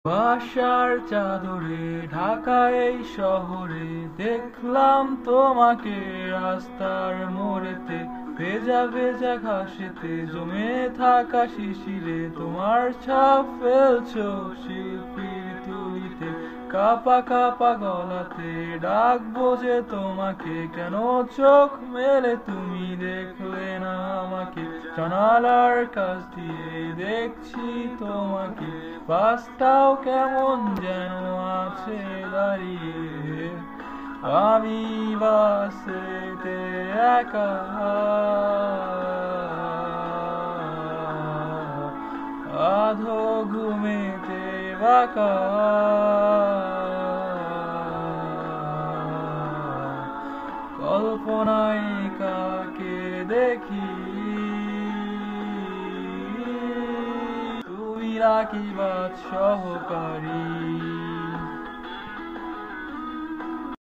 বাসার চাদরে ঢাকা এই শহরে দেখলাম তোমাকে রাস্তার মোড়েতে, ভেজা ভেজা ঘাসেতে জমে থাকা শিশিরে তোমার ছাপ ফেলছো শিল্পীর তুলিতে। কাপা কাপা গলাতে ডাকবো যে তোমাকে, কেন চোখ মেলে তুমি দেখলে না আমাকে? জানালার কাছ দিয়ে দেখছি তোমাকে, বাসটাও কেমন যেন আছে দাঁড়িয়ে। আমি বাসেতে একা, আধো ঘুমেতে বাঁকা। কল্পনায় কাকে দেখি, তুই নাকি বাদ সহকারী।